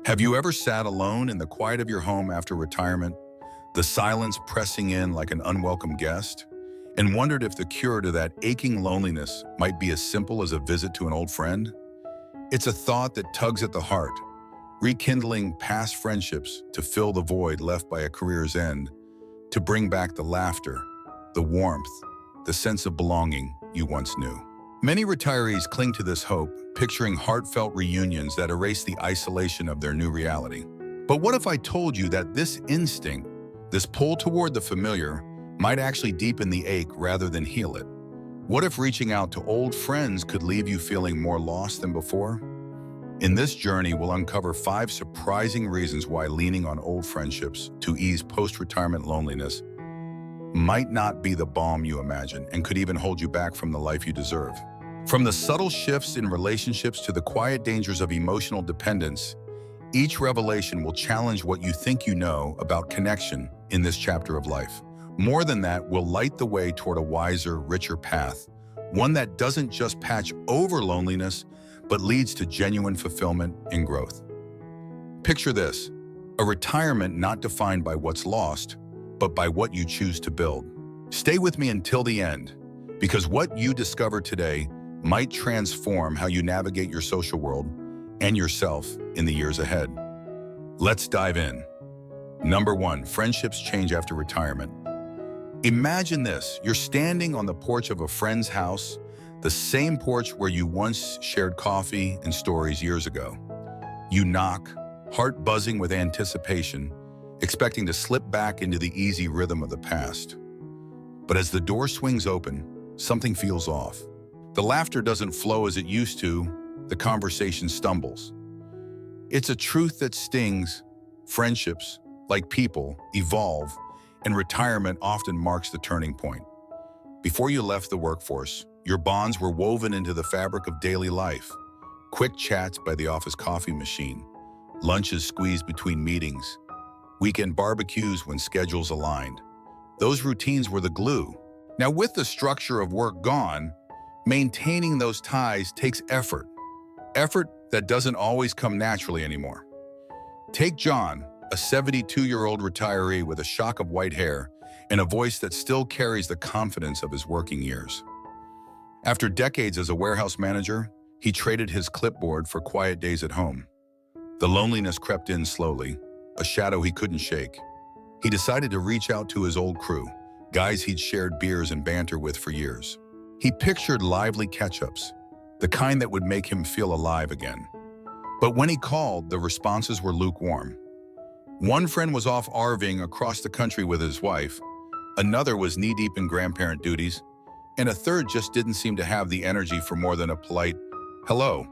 Have you ever sat alone in the quiet of your home after retirement, the silence pressing in like an unwelcome guest, and wondered if the cure to that aching loneliness might be as simple as a visit to an old friend? It's a thought that tugs at the heart, rekindling past friendships to fill the void left by a career's end, to bring back the laughter, the warmth, the sense of belonging you once knew. Many retirees cling to this hope, picturing heartfelt reunions that erase the isolation of their new reality. But what if I told you that this instinct, this pull toward the familiar, might actually deepen the ache rather than heal it? What if reaching out to old friends could leave you feeling more lost than before? In this journey, we'll uncover 5 surprising reasons why leaning on old friendships to ease post-retirement loneliness might not be the balm you imagine and could even hold you back from the life you deserve. From the subtle shifts in relationships to the quiet dangers of emotional dependence, each revelation will challenge what you think you know about connection in this chapter of life. More than that, will light the way toward a wiser, richer path, one that doesn't just patch over loneliness, but leads to genuine fulfillment and growth. Picture this: a retirement not defined by what's lost, but by what you choose to build. Stay with me until the end, because what you discover today might transform how you navigate your social world and yourself in the years ahead. Let's dive in. Number 1, friendships change after retirement. Imagine this: you're standing on the porch of a friend's house, the same porch where you once shared coffee and stories years ago. You knock, heart buzzing with anticipation, expecting to slip back into the easy rhythm of the past. But as the door swings open, something feels off. The laughter doesn't flow as it used to, the conversation stumbles. It's a truth that stings. Friendships, like people, evolve, and retirement often marks the turning point. Before you left the workforce, your bonds were woven into the fabric of daily life. Quick chats by the office coffee machine, lunches squeezed between meetings, weekend barbecues when schedules aligned. Those routines were the glue. Now, with the structure of work gone, maintaining those ties takes effort. Effort that doesn't always come naturally anymore. Take John, a 72-year-old retiree with a shock of white hair and a voice that still carries the confidence of his working years. After decades as a warehouse manager, he traded his clipboard for quiet days at home. The loneliness crept in slowly, a shadow he couldn't shake. He decided to reach out to his old crew, guys he'd shared beers and banter with for years. He pictured lively catch-ups, the kind that would make him feel alive again. But when he called, the responses were lukewarm. One friend was off RVing across the country with his wife, another was knee-deep in grandparent duties, and a third just didn't seem to have the energy for more than a polite hello.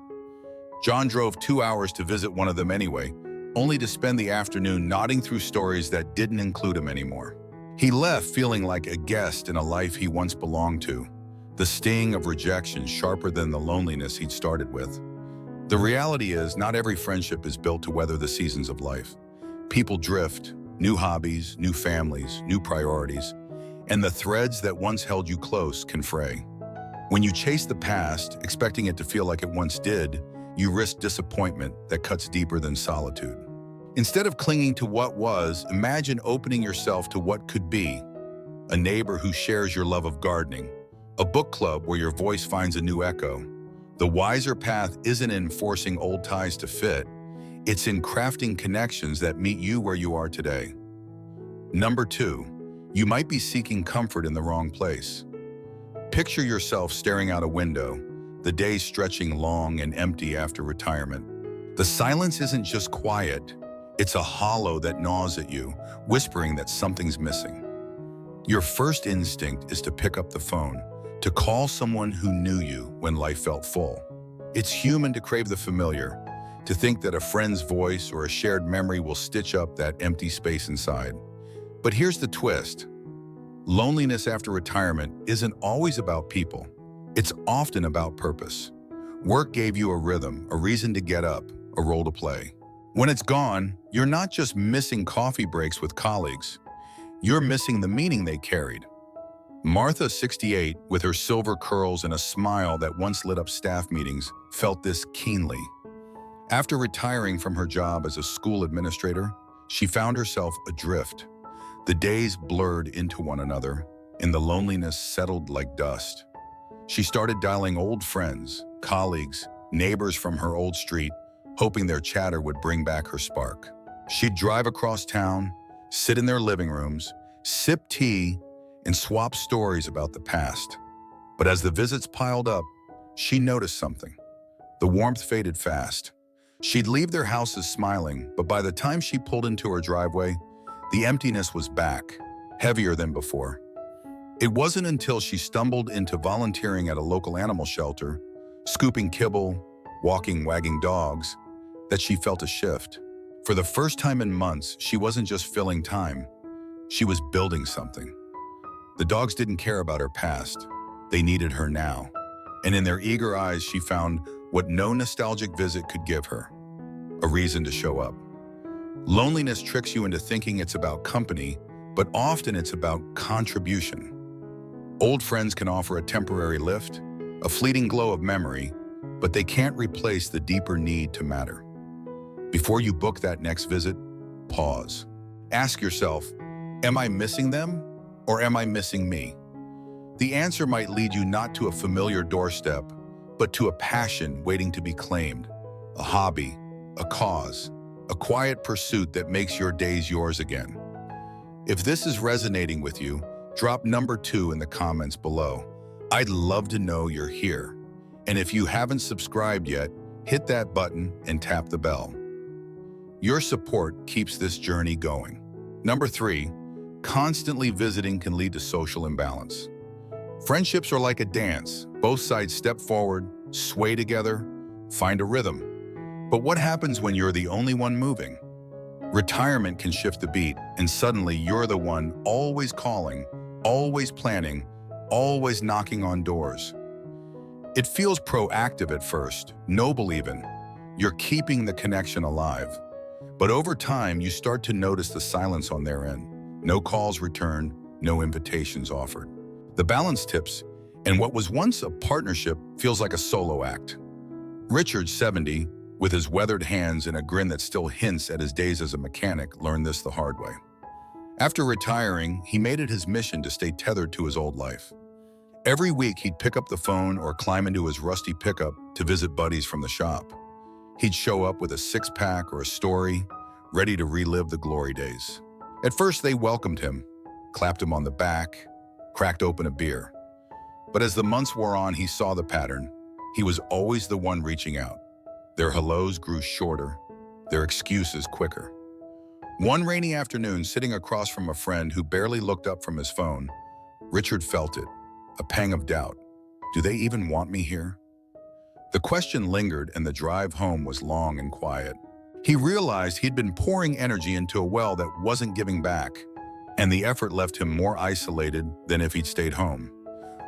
John drove 2 hours to visit one of them anyway, only to spend the afternoon nodding through stories that didn't include him anymore. He left feeling like a guest in a life he once belonged to, the sting of rejection sharper than the loneliness he'd started with. The reality is, not every friendship is built to weather the seasons of life. People drift, new hobbies, new families, new priorities, and the threads that once held you close can fray. When you chase the past, expecting it to feel like it once did, you risk disappointment that cuts deeper than solitude. Instead of clinging to what was, imagine opening yourself to what could be. A neighbor who shares your love of gardening, a book club where your voice finds a new echo. The wiser path isn't in forcing old ties to fit, it's in crafting connections that meet you where you are today. Number 2, you might be seeking comfort in the wrong place. Picture yourself staring out a window, the day stretching long and empty after retirement. The silence isn't just quiet, it's a hollow that gnaws at you, whispering that something's missing. Your first instinct is to pick up the phone, to call someone who knew you when life felt full. It's human to crave the familiar, to think that a friend's voice or a shared memory will stitch up that empty space inside. But here's the twist. Loneliness after retirement isn't always about people. It's often about purpose. Work gave you a rhythm, a reason to get up, a role to play. When it's gone, you're not just missing coffee breaks with colleagues. You're missing the meaning they carried. Martha, 68, with her silver curls and a smile that once lit up staff meetings, felt this keenly. After retiring from her job as a school administrator, she found herself adrift. The days blurred into one another, and the loneliness settled like dust. She started dialing old friends, colleagues, neighbors from her old street, hoping their chatter would bring back her spark. She'd drive across town, sit in their living rooms, sip tea, and swap stories about the past. But as the visits piled up, she noticed something. The warmth faded fast. She'd leave their houses smiling, but by the time she pulled into her driveway, the emptiness was back, heavier than before. It wasn't until she stumbled into volunteering at a local animal shelter, scooping kibble, walking wagging dogs, that she felt a shift. For the first time in months, she wasn't just filling time, she was building something. The dogs didn't care about her past, they needed her now. And in their eager eyes, she found what no nostalgic visit could give her: a reason to show up. Loneliness tricks you into thinking it's about company, but often it's about contribution. Old friends can offer a temporary lift, a fleeting glow of memory, but they can't replace the deeper need to matter. Before you book that next visit, pause. Ask yourself, am I missing them or am I missing me? The answer might lead you not to a familiar doorstep, but to a passion waiting to be claimed, a hobby, a cause, a quiet pursuit that makes your days yours again. If this is resonating with you, drop number 2 in the comments below. I'd love to know you're here. And if you haven't subscribed yet, hit that button and tap the bell. Your support keeps this journey going. Number 3, constantly visiting can lead to social imbalance. Friendships are like a dance. Both sides step forward, sway together, find a rhythm. But what happens when you're the only one moving? Retirement can shift the beat, and suddenly you're the one always calling, always planning, always knocking on doors. It feels proactive at first, noble even. You're keeping the connection alive. But over time, you start to notice the silence on their end. No calls returned, no invitations offered. The balance tips, and what was once a partnership feels like a solo act. Richard, 70, with his weathered hands and a grin that still hints at his days as a mechanic, learned this the hard way. After retiring, he made it his mission to stay tethered to his old life. Every week, he'd pick up the phone or climb into his rusty pickup to visit buddies from the shop. He'd show up with a six-pack or a story, ready to relive the glory days. At first, they welcomed him, clapped him on the back, cracked open a beer. But as the months wore on, he saw the pattern. He was always the one reaching out. Their hellos grew shorter, their excuses quicker. One rainy afternoon, sitting across from a friend who barely looked up from his phone, Richard felt it, a pang of doubt. Do they even want me here? The question lingered, and the drive home was long and quiet. He realized he'd been pouring energy into a well that wasn't giving back, and the effort left him more isolated than if he'd stayed home.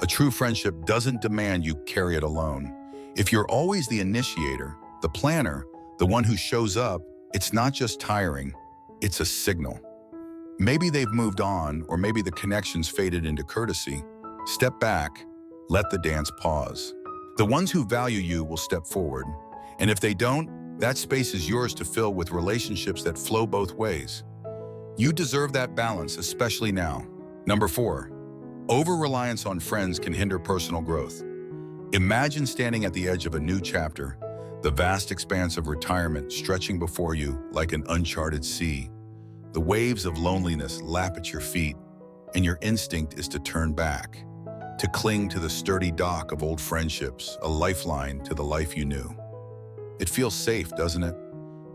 A true friendship doesn't demand you carry it alone. If you're always the initiator, the planner, the one who shows up, it's not just tiring, it's a signal. Maybe they've moved on, or maybe the connection's faded into courtesy. Step back, let the dance pause. The ones who value you will step forward, and if they don't, that space is yours to fill with relationships that flow both ways. You deserve that balance, especially now. Number 4, over-reliance on friends can hinder personal growth. Imagine standing at the edge of a new chapter, the vast expanse of retirement stretching before you like an uncharted sea. The waves of loneliness lap at your feet, and your instinct is to turn back, to cling to the sturdy dock of old friendships, a lifeline to the life you knew. It feels safe, doesn't it?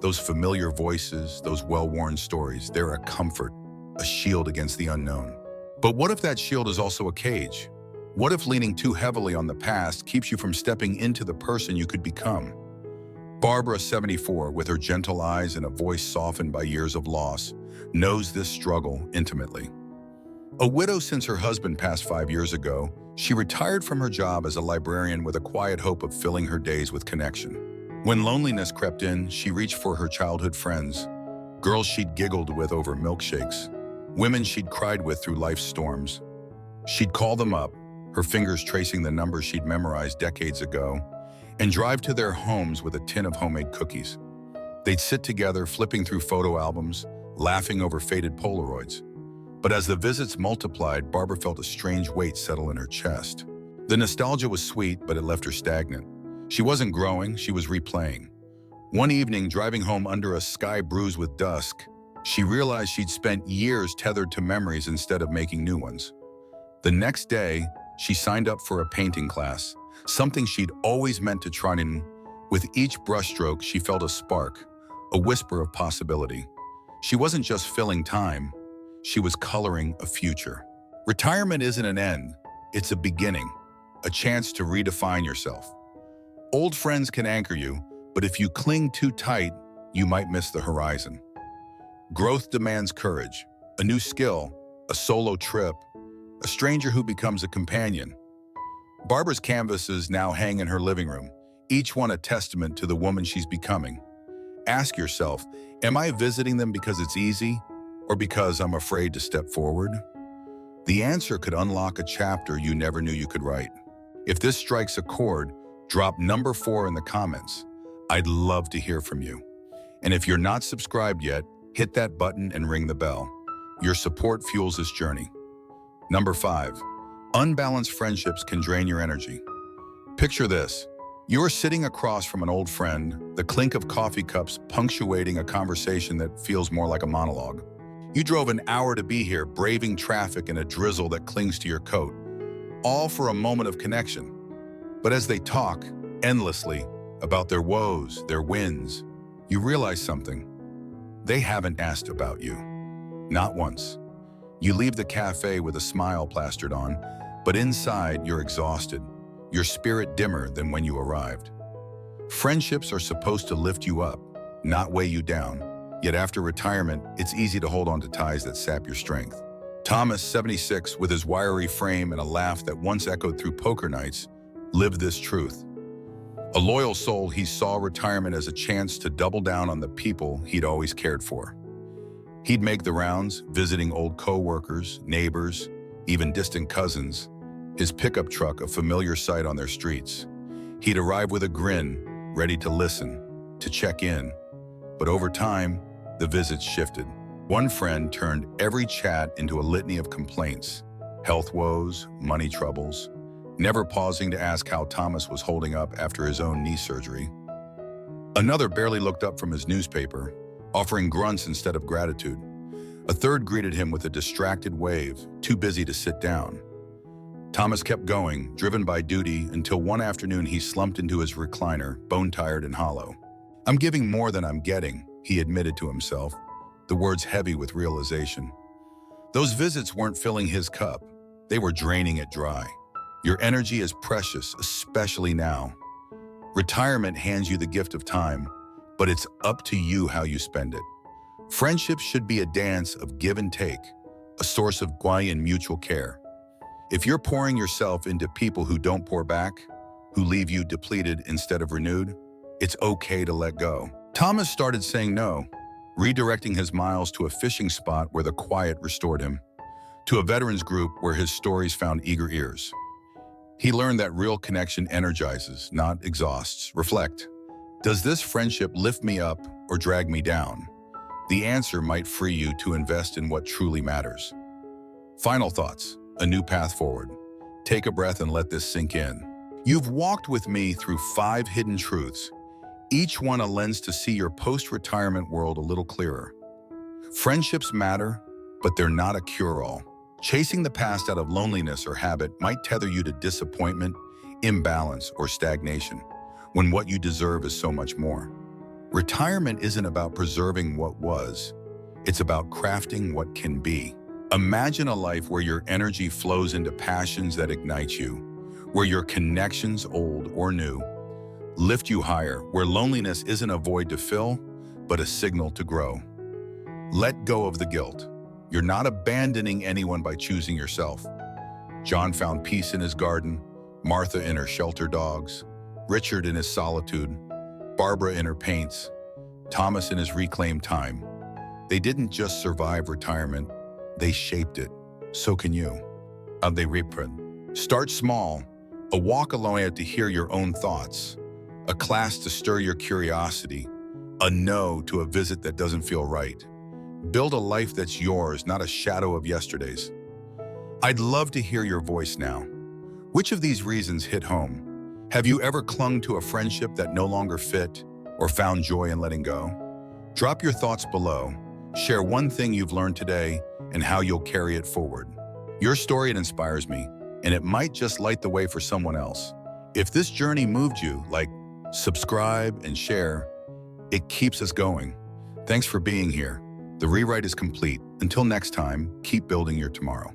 Those familiar voices, those well-worn stories, they're a comfort, a shield against the unknown. But what if that shield is also a cage? What if leaning too heavily on the past keeps you from stepping into the person you could become? Barbara, 74, with her gentle eyes and a voice softened by years of loss, knows this struggle intimately. A widow since her husband passed 5 years ago, she retired from her job as a librarian with a quiet hope of filling her days with connection. When loneliness crept in, she reached for her childhood friends, girls she'd giggled with over milkshakes, women she'd cried with through life's storms. She'd call them up, her fingers tracing the numbers she'd memorized decades ago, and drive to their homes with a tin of homemade cookies. They'd sit together, flipping through photo albums, laughing over faded Polaroids. But as the visits multiplied, Barbara felt a strange weight settle in her chest. The nostalgia was sweet, but it left her stagnant. She wasn't growing, she was replaying. One evening, driving home under a sky bruised with dusk, she realized she'd spent years tethered to memories instead of making new ones. The next day, she signed up for a painting class, something she'd always meant to try. And with each brushstroke, she felt a spark, a whisper of possibility. She wasn't just filling time, she was coloring a future. Retirement isn't an end, it's a beginning, a chance to redefine yourself. Old friends can anchor you, but if you cling too tight, you might miss the horizon. Growth demands courage, a new skill, a solo trip, a stranger who becomes a companion. Barbara's canvases now hang in her living room, each one a testament to the woman she's becoming. Ask yourself, am I visiting them because it's easy or because I'm afraid to step forward? The answer could unlock a chapter you never knew you could write. If this strikes a chord, drop number 4 in the comments. I'd love to hear from you. And if you're not subscribed yet, hit that button and ring the bell. Your support fuels this journey. Number 5, unbalanced friendships can drain your energy. Picture this. You're sitting across from an old friend, the clink of coffee cups punctuating a conversation that feels more like a monologue. You drove an hour to be here, braving traffic and a drizzle that clings to your coat, all for a moment of connection. But as they talk, endlessly, about their woes, their wins, you realize something. They haven't asked about you. Not once. You leave the cafe with a smile plastered on, but inside you're exhausted, your spirit dimmer than when you arrived. Friendships are supposed to lift you up, not weigh you down. Yet after retirement, it's easy to hold on to ties that sap your strength. Thomas, 76, with his wiry frame and a laugh that once echoed through poker nights, lived this truth. A loyal soul, he saw retirement as a chance to double down on the people he'd always cared for. He'd make the rounds, visiting old co-workers, neighbors, even distant cousins, his pickup truck a familiar sight on their streets. He'd arrive with a grin, ready to listen, to check in. But over time, the visits shifted. One friend turned every chat into a litany of complaints, health woes, money troubles, never pausing to ask how Thomas was holding up after his own knee surgery. Another barely looked up from his newspaper, offering grunts instead of gratitude. A third greeted him with a distracted wave, too busy to sit down. Thomas kept going, driven by duty, until one afternoon he slumped into his recliner, bone-tired and hollow. "I'm giving more than I'm getting," he admitted to himself, the words heavy with realization. Those visits weren't filling his cup, they were draining it dry. Your energy is precious, especially now. Retirement hands you the gift of time, but it's up to you how you spend it. Friendships should be a dance of give and take, a source of joy and mutual care. If you're pouring yourself into people who don't pour back, who leave you depleted instead of renewed, it's okay to let go. Thomas started saying no, redirecting his miles to a fishing spot where the quiet restored him, to a veterans group where his stories found eager ears. He learned that real connection energizes, not exhausts. Reflect. Does this friendship lift me up or drag me down? The answer might free you to invest in what truly matters. Final thoughts, a new path forward. Take a breath and let this sink in. You've walked with me through 5 hidden truths, each one a lens to see your post-retirement world a little clearer. Friendships matter, but they're not a cure-all. Chasing the past out of loneliness or habit might tether you to disappointment, imbalance, or stagnation, when what you deserve is so much more. Retirement isn't about preserving what was, it's about crafting what can be. Imagine a life where your energy flows into passions that ignite you, where your connections, old or new, lift you higher, where loneliness isn't a void to fill, but a signal to grow. Let go of the guilt. You're not abandoning anyone by choosing yourself. John found peace in his garden, Martha in her shelter dogs, Richard in his solitude, Barbara in her paints, Thomas in his reclaimed time. They didn't just survive retirement, they shaped it. So can you. How'd they reprint? Start small, a walk alone to hear your own thoughts. a class to stir your curiosity, a no to a visit that doesn't feel right. Build a life that's yours, not a shadow of yesterday's. I'd love to hear your voice now. Which of these reasons hit home? Have you ever clung to a friendship that no longer fit or found joy in letting go? Drop your thoughts below. Share one thing you've learned today and how you'll carry it forward. Your story inspires me, and it might just light the way for someone else. If this journey moved you, subscribe and share. It keeps us going. Thanks for being here. The rewrite is complete. Until next time, keep building your tomorrow.